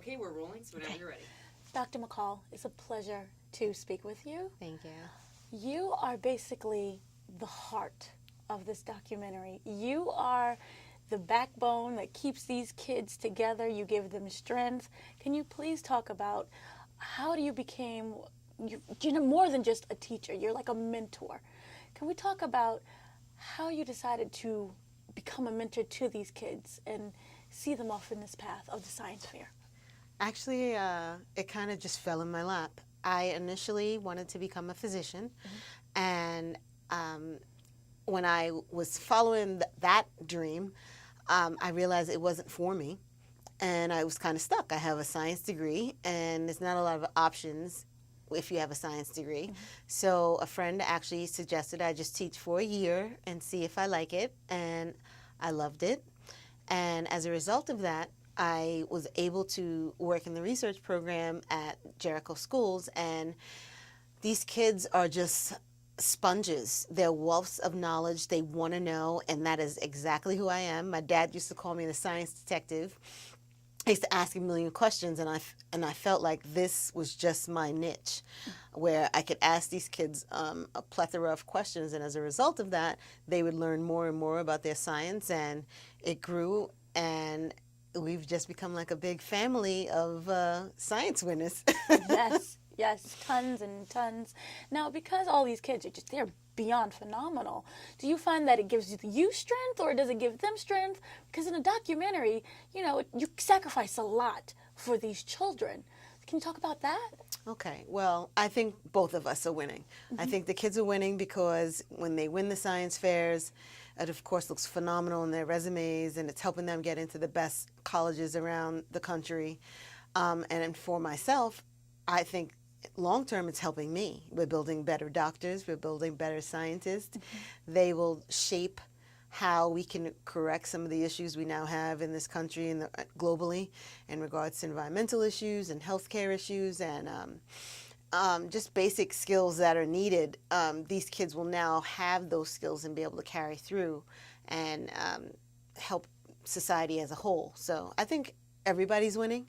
Okay, we're rolling, so whenever you're ready. Dr. McCall, it's a pleasure to speak with you. Thank you. You are basically the heart of this documentary. You are the backbone that keeps these kids together. You give them strength. Can you please talk about how you became, more than just a teacher, you're like a mentor. Can we talk about how you decided to become a mentor to these kids and see them off in this path of the science fair? Actually, it kind of just fell in my lap. I initially wanted to become a physician, and when I was following that dream, I realized it wasn't for me, and I was kind of stuck. I have a science degree, and there's not a lot of options if you have a science degree. So a friend actually suggested I just teach for a year and see if I like it, and I loved it. And as a result of that, I was able to work in the research program at Jericho Schools, and these kids are just sponges. They're wealths of knowledge. They want to know, and that is exactly who I am. My dad used to call me the science detective. I used to ask a million questions, and I felt like this was just my niche, where I could ask these kids a plethora of questions, and as a result of that, they would learn more and more about their science, and it grew, and we've just become like a big family of science winners. Yes, yes, tons and tons. Now, because all these kids are they're beyond phenomenal, do you find that it gives you strength, or does it give them strength? Because in a documentary, you sacrifice a lot for these children. Can you talk about that? Okay, well, I think both of us are winning. I think the kids are winning because when they win the science fairs, it of course looks phenomenal in their resumes, and it's helping them get into the best colleges around the country. And for myself, I think long term it's helping me. We're building better doctors, we're building better scientists. They will shape how we can correct some of the issues we now have in this country and globally in regards to environmental issues and healthcare issues, and just basic skills that are needed. These kids will now have those skills and be able to carry through and help society as a whole. So I think everybody's winning.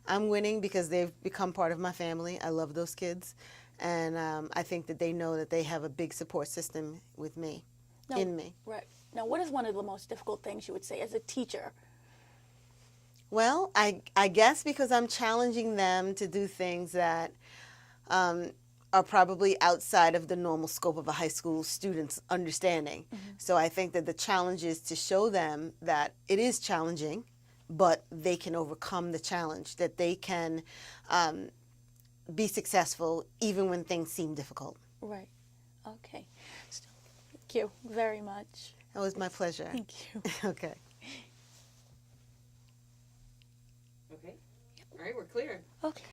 I'm winning because they've become part of my family. I love those kids, and I think that they know that they have a big support system with me, in me. Right. Now, what is one of the most difficult things you would say as a teacher? Well, I guess because I'm challenging them to do things that are probably outside of the normal scope of a high school student's understanding. So I think that the challenge is to show them that it is challenging, but they can overcome the challenge, that they can be successful even when things seem difficult. Right. Okay. So, thank you very much. That was my pleasure. Thank you. Okay. Okay. All right, we're clear. Okay.